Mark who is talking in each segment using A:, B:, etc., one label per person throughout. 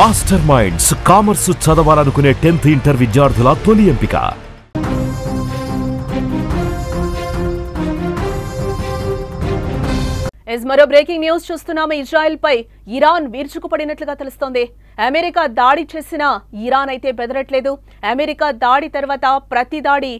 A: Master minds commerce చదవాలనుకునే 10th inter విద్యార్థుల తొలి ఎంపిక.
B: మరో బ్రేకింగ్ న్యూస్ చూస్తున్నాము. ఇజ్రాయెల్ పై ఇరాన్ విరుచుకుపడినట్లుగా తెలుస్తోంది. అమెరికా దాడి చేసినా ఇరాన్ అయితే బెదరట్లేదు. అమెరికా దాడి తర్వాత ప్రతి దాడి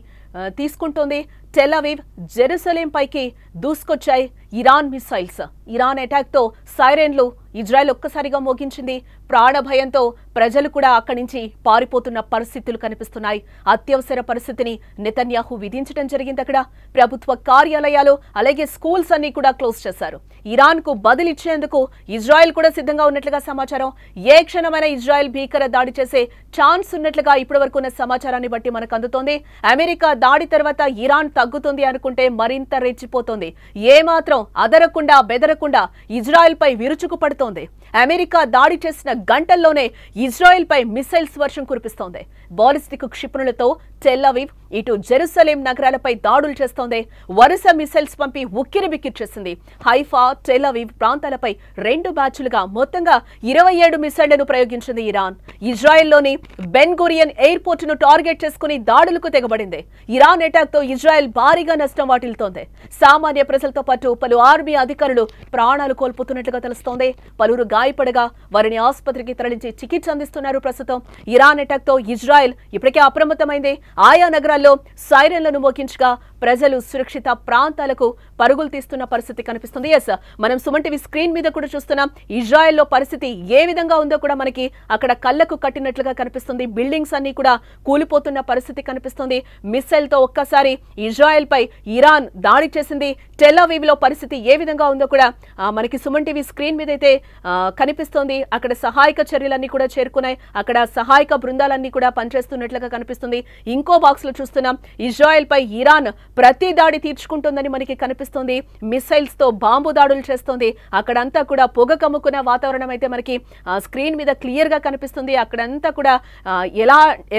B: తీసుకుంటోంది. టెల్ అవీవ్, జెరూసలేం పైకి దూసుకొచ్చాయి ఇరాన్ మిసైల్స్. ఇరాన్ అటాక్ తో సైరెన్లు ఇజ్రాయెల్ ఒక్కసారిగా మోగించింది. ప్రాణ భయంతో ప్రజలు కూడా అక్కడి నుంచి పారిపోతున్న పరిస్థితులు కనిపిస్తున్నాయి. అత్యవసర పరిస్థితిని నెతన్యాహు విధించడం జరిగింది. అక్కడ ప్రభుత్వ కార్యాలయాలు అలాగే స్కూల్స్ అన్ని కూడా క్లోజ్ చేశారు. ఇరాన్ కు బదిలిచ్చేందుకు ఇజ్రాయెల్ కూడా సిద్ధంగా ఉన్నట్లుగా సమాచారం. ఏ క్షణమైన ఇజ్రాయెల్ భీకర దాడి చేసే ఛాన్స్ ఉన్నట్లుగా ఇప్పటి వరకు ఉన్న సమాచారాన్ని బట్టి మనకు అందుతోంది. అమెరికా దాడి తర్వాత ఇరాన్ తగ్గుతుంది అనుకుంటే మరింత రెచ్చిపోతోంది. ఏమాత్రం అదరకుండా బెదరకుండా ఇజ్రాయెల్ పై విరుచుకుపడుతోంది. అమెరికా దాడి చేసిన గంటల్లోనే ఇజ్రాయెల్ పై మిసైల్స్ వర్షం కురిపిస్తోంది. బాలిస్టిక్ క్షిపణులతో టెల్ అవీవ్ ఇటు జెరూసలేం నగరాలపై దాడులు చేస్తోంది. వరుస మిసైల్స్ పంపి ఉక్కిరిబిక్కిరి చేసింది. హైఫా, టెల్ అవీవ్ ప్రాంతాలపై 2 బ్యాచ్లుగా మొత్తంగా 27 మిసైళ్లను ప్రయోగించింది ఇరాన్. ఇజ్రాయెల్లోని బెన్ గురియన్ ఎయిర్పోర్ట్ ను టార్గెట్ చేసుకుని దాడులకు తెగబడింది. ఇరాన్ అటాక్ తో ఇజ్రాయెల్ భారీగా నష్టం వాటిల్తోంది. సామాన్య ప్రజలతో పాటు పలు ఆర్మీ అధికారులు ప్రాణాలు కోల్పోతున్నట్లుగా తెలుస్తోంది. పలువురు గాయపడగా వారిని ఆసుపత్రికి తరలించి చికిత్స అందిస్తున్నారు. ప్రస్తుతం ఇరాన్ అటాక్ తో ఇజ్రాయెల్ ఇప్పటికే అప్రమత్తమైంది. ఆయా నగరాల్లో సైరన్లను మోగించగా ప్రజలు సురక్షిత ప్రాంతాలకు పరుగులు తీస్తున్న పరిస్థితి కనిపిస్తుంది. మనం సుమన్ టీవీ స్క్రీన్ మీద కూడా చూస్తున్నాం. ఇజ్రాయెల్లో పరిస్థితి ఏ విధంగా ఉందో కూడా మనకి అక్కడ కళ్లకు కట్టినట్లుగా కనిపిస్తుంది. బిల్డింగ్స్ అన్ని కూడా కూలిపోతున్న పరిస్థితి కనిపిస్తుంది. మిసైల్ తో ఒక్కసారి ఇజ్రాయెల్ పై ఇరాన్ దాడి చేసింది. టెల్ అవీవ్ లో పరిస్థితి ఏ విధంగా ఉందో కూడా మనకి సుమన్ టీవీ స్క్రీన్ మీద అయితే కనిపిస్తోంది. అక్కడ సహాయక చర్యలన్నీ కూడా చేరుకున్నాయి. అక్కడ సహాయక బృందాలన్నీ కూడా పనిచేస్తున్నట్లుగా కనిపిస్తుంది. ఇంకో బాక్స్ లో చూస్తున్నాం. ఇజ్రాయెల్ పై ఇరాన్ ప్రతి దాడి తీర్చుకుంటుందని మనకి కనిపిస్తుంది. మిసైల్స్ తో బాంబు దాడులు చేస్తోంది. అక్కడంతా కూడా పొగ కమ్ముకున్న వాతావరణం అయితే మనకి స్క్రీన్ మీద క్లియర్ గా కనిపిస్తుంది. అక్కడంతా కూడా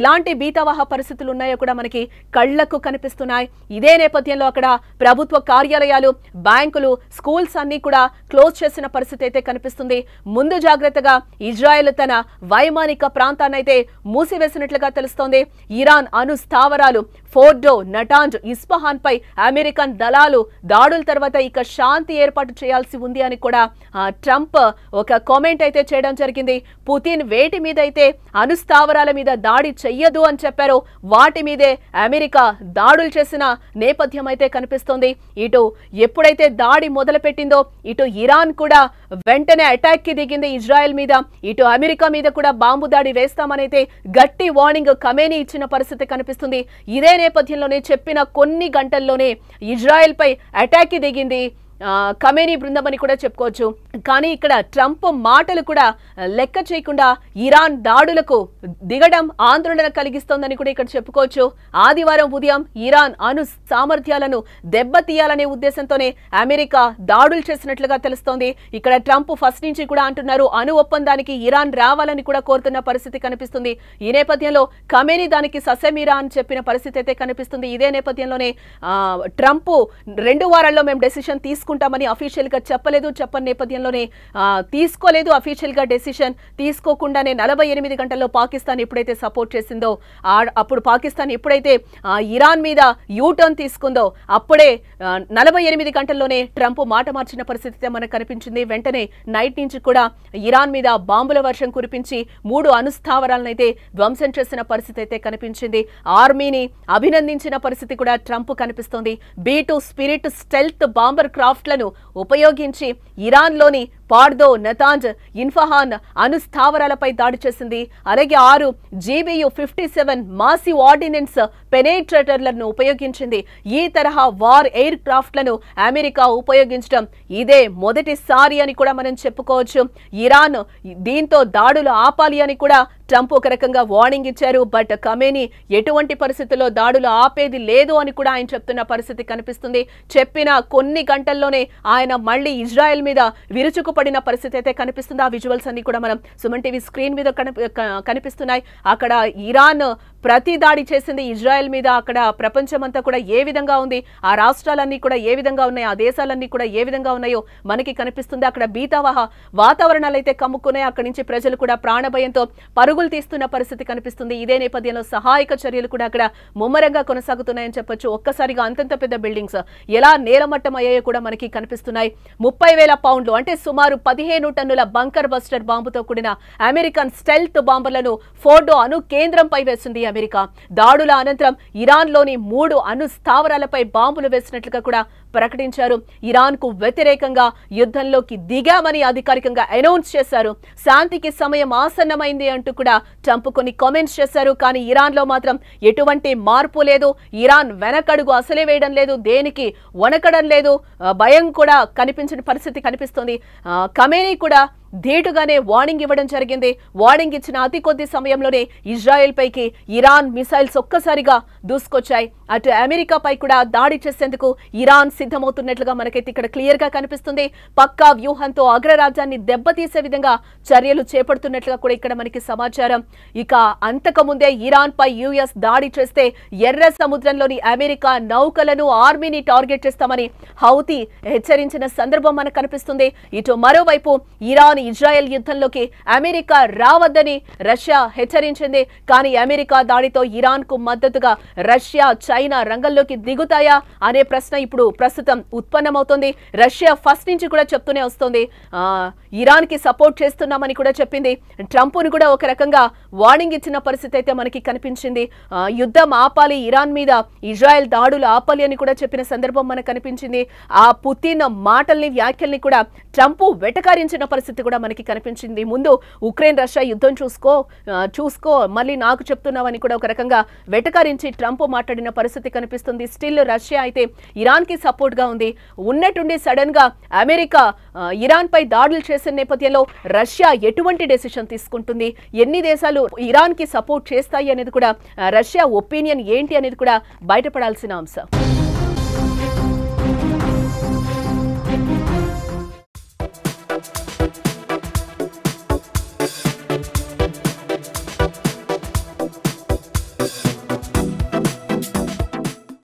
B: ఎలాంటి భీతావహ పరిస్థితులు ఉన్నాయో కూడా మనకి కళ్లకు కనిపిస్తున్నాయి. ఇదే నేపథ్యంలో అక్కడ ప్రభుత్వ కార్యాలయాలు, బ్యాంకులు, స్కూల్స్ అన్ని కూడా క్లోజ్ చేసిన పరిస్థితి అయితే కనిపిస్తుంది. ముందు జాగ్రత్తగా ఇజ్రాయెల్ తన వైమానిక ప్రాంతాన్ని అయితే మూసివేసినట్లుగా తెలుస్తోంది. ఇరాన్ అణు స్థావరాలు ఫోర్డో, నటాంజ్, ఇస్ఫహాన్ పై అమెరికన్ దళాలు దాడుల తర్వాత ఇక శాంతి ఏర్పాటు చేయాల్సి ఉంది అని కూడా ట్రంప్ ఒక కామెంట్ అయితే చేయడం జరిగింది. పుతిన్ వేటి మీద అయితే అణు స్థావరాల మీద దాడి చెయ్యదు అని చెప్పారో వాటి మీదే అమెరికా దాడులు చేసిన నేపథ్యం అయితే కనిపిస్తోంది. ఇటు ఎప్పుడైతే దాడి మొదలుపెట్టిందో ఇటు ఇరాన్ కూడా వెంటనే అటాక్ కి దిగింది ఇజ్రాయెల్ మీద. ఇటు అమెరికా మీద కూడా బాంబు దాడి వేస్తామనైతే గట్టి వార్నింగ్ ఖమేనీ ఇచ్చిన పరిస్థితి కనిపిస్తుంది. ఇదే నేపథ్యంలోనే చెప్పిన కొన్ని గంటల్లోనే ఇజ్రాయెల్ పై అటాక్ కి దిగింది ఖమేనీ బృందం అని కూడా చెప్పుకోవచ్చు. కానీ ఇక్కడ ట్రంప్ మాటలు కూడా లెక్క చేయకుండా ఇరాన్ దాడులకు దిగడం ఆందోళన కలిగిస్తోందని కూడా ఇక్కడ చెప్పుకోవచ్చు. ఆదివారం ఉదయం ఇరాన్ అణు సామర్థ్యాలను దెబ్బతీయాలనే ఉద్దేశంతోనే అమెరికా దాడులు చేసినట్లుగా తెలుస్తోంది. ఇక్కడ ట్రంప్ ఫస్ట్ నుంచి కూడా అంటున్నారు అణు ఒప్పందానికి ఇరాన్ రావాలని కూడా కోరుతున్న పరిస్థితి కనిపిస్తుంది. ఈ నేపథ్యంలో ఖమేనీ దానికి ససేమిరా అని చెప్పిన పరిస్థితి అయితే కనిపిస్తుంది. ఇదే నేపథ్యంలోనే ట్రంప్ 2 వారాల్లో మేము డెసిషన్ తీసుకుంటామని అఫీషియల్ గా చెప్పని నేపథ్యంలోనే తీసుకోలేదు. అఫీషియల్ గా డెసిషన్ తీసుకోకుండానే 48 గంటల్లో పాకిస్తాన్ ఎప్పుడైతే సపోర్ట్ చేసిందో అప్పుడు పాకిస్తాన్ ఎప్పుడైతే ఇరాన్ మీద యూటర్న్ తీసుకుందో అప్పుడే 48 గంటల్లోనే ట్రంప్ మాట మార్చిన పరిస్థితి మనకు కనిపించింది. వెంటనే నైట్ నుంచి కూడా ఇరాన్ మీద బాంబుల వర్షం కురిపించి 3 అణుస్థావరాలను అయితే ధ్వంసం చేసిన పరిస్థితి అయితే కనిపించింది. ఆర్మీని అభినందించిన పరిస్థితి కూడా ట్రంప్ కనిపిస్తోంది. B2 spirit stealth bomber craft లను ఉపయోగించి ఇరాన్ లోని పార్దో, నతాంజ్, ఇన్ఫహాన్ అణు స్థావరాలపై దాడి చేసింది. అలాగే 6 GBU-57 మాసివ్ ఆర్డినెన్స్ పెనేట్రేటర్లను ఉపయోగించింది. ఈ తరహా వార్ ఎయిర్ క్రాఫ్ట్లను అమెరికా ఉపయోగించడం ఇదే మొదటిసారి అని కూడా మనం చెప్పుకోవచ్చు. ఇరాన్ దీంతో దాడులు ఆపాలి అని కూడా ట్రంప్ ఒక రకంగా వార్నింగ్ ఇచ్చారు. బట్ ఖమేనీ ఎటువంటి పరిస్థితుల్లో దాడులు ఆపేది లేదు అని కూడా ఆయన చెప్తున్న పరిస్థితి కనిపిస్తుంది. చెప్పిన కొన్ని గంటల్లోనే ఆయన మళ్లీ ఇజ్రాయెల్ మీద విరుచుకుపడి భయపడిన పరిస్థితి అయితే కనిపిస్తుంది. ఆ విజువల్స్ అన్ని కూడా మనం సుమన్ టీవీ స్క్రీన్ మీద కనిపిస్తున్నాయి. అక్కడ ఇరాన్ ప్రతి దాడి చేసింది ఇజ్రాయెల్ మీద. అక్కడ ప్రపంచమంతా కూడా ఏ విధంగా ఉంది, ఆ రాష్ట్రాలన్నీ కూడా ఏ విధంగా ఉన్నాయి, ఆ దేశాలన్నీ కూడా ఏ విధంగా ఉన్నాయో మనకి కనిపిస్తుంది. అక్కడ భీతావహ వాతావరణాలు అయితే కమ్ముకున్నాయి. అక్కడి నుంచి ప్రజలు కూడా ప్రాణభయంతో పరుగులు తీస్తున్న పరిస్థితి కనిపిస్తుంది. ఇదే నేపథ్యంలో సహాయక చర్యలు కూడా అక్కడ ముమ్మరంగా కొనసాగుతున్నాయని చెప్పొచ్చు. ఒక్కసారిగా అంతంత పెద్ద బిల్డింగ్స్ ఎలా నేలమట్టం అయ్యాయో కూడా మనకి కనిపిస్తున్నాయి. 30,000 పౌండ్లు అంటే సుమారు 15 టన్నుల బంకర్ బస్టర్ బాంబుతో కూడిన అమెరికన్ స్టెల్త్ బాంబర్లను ఫోర్డో అణు కేంద్రంపై వేసింది అమెరికా. దాడుల అనంతరం ఇరాన్లోని 3 అణు స్థావరాలపై బాంబులు వేసినట్లుగా కూడా ప్రకటించారు. ఇరాన్ కు వ్యతిరేకంగా యుద్ధంలోకి దిగామని అధికారికంగా అనౌన్స్ చేశారు. శాంతికి సమయం ఆసన్నమైంది అంటూ కూడా ట్రంప్ కొన్ని కామెంట్స్ చేశారు. కానీ ఇరాన్ లో మాత్రం ఎటువంటి మార్పు లేదు. ఇరాన్ వెనకడుగు అసలే వేయడం లేదు, దేనికి వనకడం లేదు, భయం కూడా కనిపించిన పరిస్థితి కనిపిస్తుంది. ఖమేనీ కూడా ధీటుగానే వార్నింగ్ ఇవ్వడం జరిగింది. వార్నింగ్ ఇచ్చిన అతి కొద్ది సమయంలోనే ఇజ్రాయెల్ పైకి ఇరాన్ మిసైల్స్ ఒక్కసారిగా దూసుకొచ్చాయి. అటు అమెరికాపై కూడా దాడి చేసేందుకు ఇరాన్ సిద్ధమవుతున్నట్లుగా మనకైతే ఇక్కడ క్లియర్ గా కనిపిస్తుంది. పక్కా వ్యూహంతో అగ్రరాజ్యాన్ని దెబ్బతీసే విధంగా చర్యలు చేపడుతున్నట్లుగా కూడా ఇక్కడ మనకి సమాచారం. ఇక అంతకుముందే ఇరాన్ పై యుఎస్ దాడి చేస్తే ఎర్ర సముద్రంలోని అమెరికా నౌకలను, ఆర్మీని టార్గెట్ చేస్తామని హౌతీ హెచ్చరించిన సందర్భం మనకు కనిపిస్తుంది. ఇటు మరోవైపు ఇరాన్ ఇజ్రాయెల్ యుద్ధంలోకి అమెరికా రావద్దని రష్యా హెచ్చరించింది. కానీ అమెరికా దాడితో ఇరాన్ కు మద్దతుగా రష్యా, చైనా రంగంలోకి దిగుతాయా అనే ప్రశ్న ఇప్పుడు ప్రస్తుతం ఉత్పన్నమవుతోంది. రష్యా ఫస్ట్ నుంచి కూడా చెప్తూనే వస్తోంది, ఇరాన్ కి సపోర్ట్ చేస్తున్నామని కూడా చెప్పింది. ట్రంప్ ను కూడా ఒక రకంగా వార్నింగ్ ఇచ్చిన పరిస్థితి అయితే మనకి కనిపించింది. యుద్ధం ఆపాలి, ఇరాన్ మీద ఇజ్రాయెల్ దాడులు ఆపాలి అని కూడా చెప్పిన సందర్భం మనకు కనిపించింది. ఆ పుతిన్ మాటల్ని, వ్యాఖ్యల్ని కూడా ట్రంప్ వెటకారించిన పరిస్థితి కూడా మనకి కనిపించింది. ముందు ఉక్రెయిన్ రష్యా యుద్ధం చూసుకో మళ్ళీ నాకు చెప్తున్నావని కూడా ఒక రకంగా వెటకారించి ట్రంప్ మాట్లాడిన పరిస్థితి కనిపిస్తుంది. స్టిల్ రష్యా అయితే ఇరాన్ కి సపోర్ట్ గా ఉంది. ఉన్నట్టుండి సడన్ గా అమెరికా ఇరాన్ పై దాడులు చేసిన నేపథ్యంలో రష్యా ఎటువంటి డెసిషన్ తీసుకుంటుంది, ఎన్ని దేశాలు ఇరాన్ కి సపోర్ట్ చేస్తాయి అనేది కూడా, రష్యా ఒపీనియన్ ఏంటి అనేది కూడా బయటపడాల్సిన అంశం.